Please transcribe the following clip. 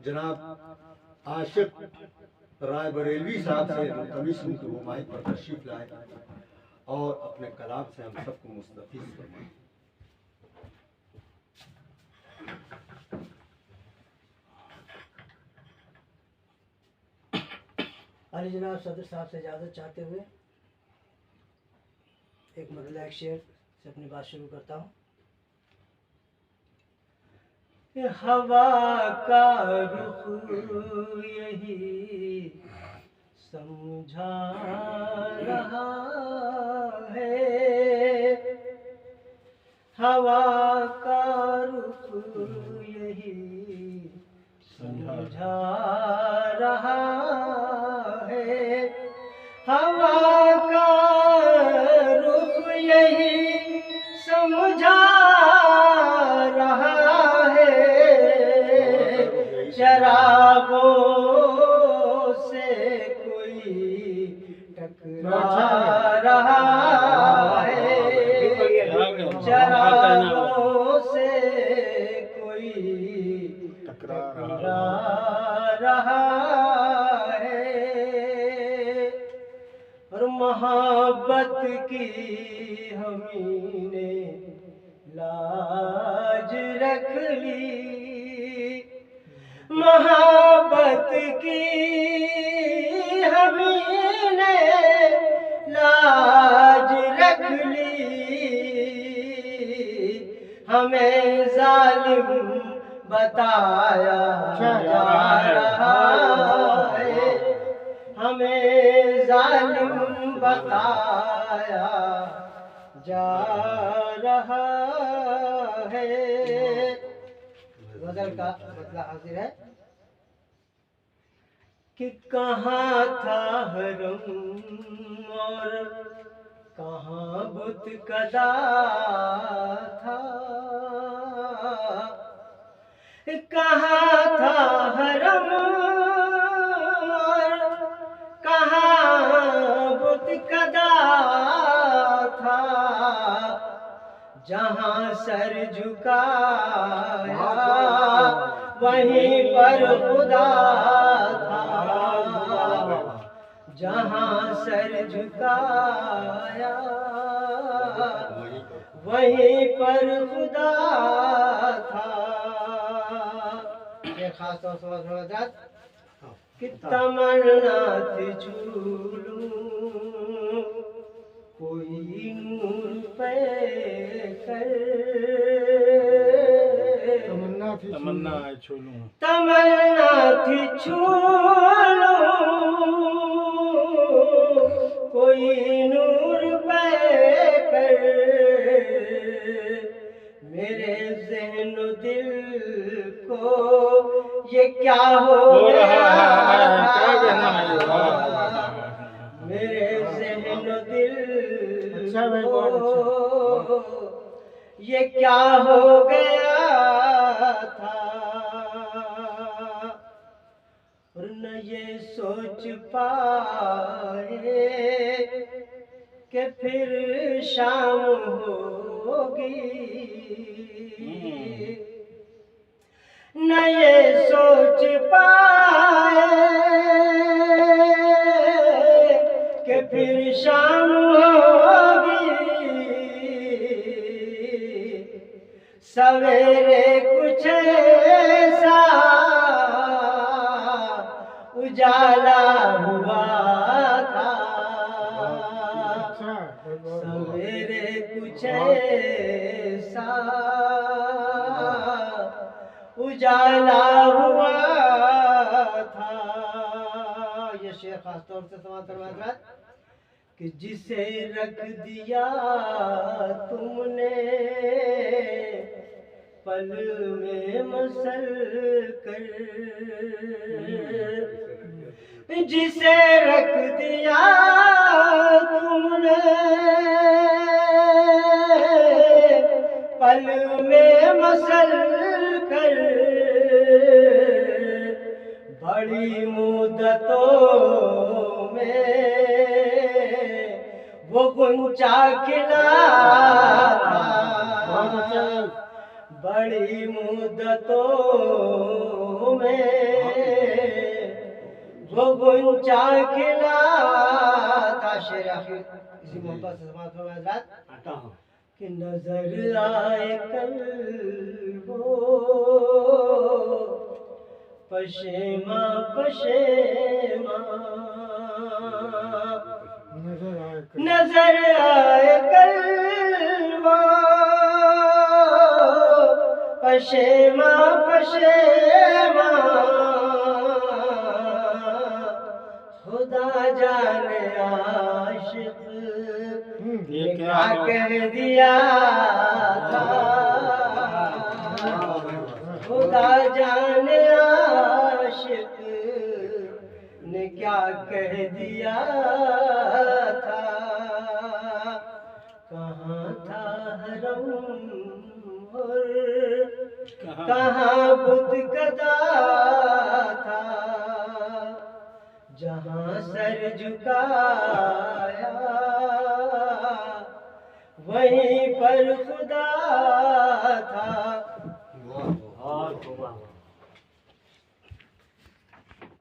जनाब आशिक राय बरेलवी साहब से तमीज़ उनको माइक पर तशरीफ लाए और अपने कलाम से हम सबको मुस्तफ़ीज़ फरमाएं। अली जनाब सदर साहब से इजाज़त चाहते हुए एक मतलब एक शेर से अपनी बात शुरू करता हूँ। हवा का रुख यही समझा रहा है, हवा का रुख यही समझा रहा है, हवा का रुख यही समझा रहा है, शराबों से कोई टकरा रहा है, शराबों से कोई टकरा रहा है, और मोहब्बत की हमने लाज रख ली, मोहब्बत की हमने लाज रख ली, हमें जालिम बताया जा रहा है, हमें जालिम बताया जा रहा है। गजल का मतलब हाजिर है कि कहाँ था हरम और कहाँ बुत कदा था, कहाँ था हरम और कहाँ बुत कदा था, जहाँ सर झुकाया वहीं पर खुदा था, जहाँ सर झुकाया वहीं पर खुदा था। ये खास तौर से समझ कि तमन्ना थी छू लूं कोई नूर पे कर, तमन्ना है छू लूं, तमन्ना थी छू लूं कोई नूर पे कर, मेरे ज़हन दिल को ये क्या हो रहा है, क्या गया, कहना है, मेरे ज़हन दिल अच्छा भाई, बहुत अच्छा। ये क्या हो गया था, और न ये सोच पाए कि फिर शाम होगी, न ये सोच पाए कि फिर शाम होगी, सवेरे कुछ ऐसा उजाला हुआ था, सवेरे कुछ ऐसा उजाला हुआ था। ये शेर खास तौर से समाज करवा कि जिसे रख दिया तुमने पल में मसल कर, जिसे रख दिया तुमने पल में मसल कर, बड़ी मुद्दतों में वो गुंचा खिला था, बड़ी मुद्दतों में वो गुंचा खिला था। शेर आखिर इसी मोहब्बत से समाप्त हो गया हजरात कि नजर आए कल वो पशेमा पशेमा, नजर आए कल वो पशेमा पशेमा, खुदा जाने आशिक ये ने क्या क्या कह दिया था। खुदा जाने आशिक ने क्या कह दिया था। कहाँ था हरम और कहाँ बुत कदा था। जहाँ सर झुकाया वहीं पर खुदा था।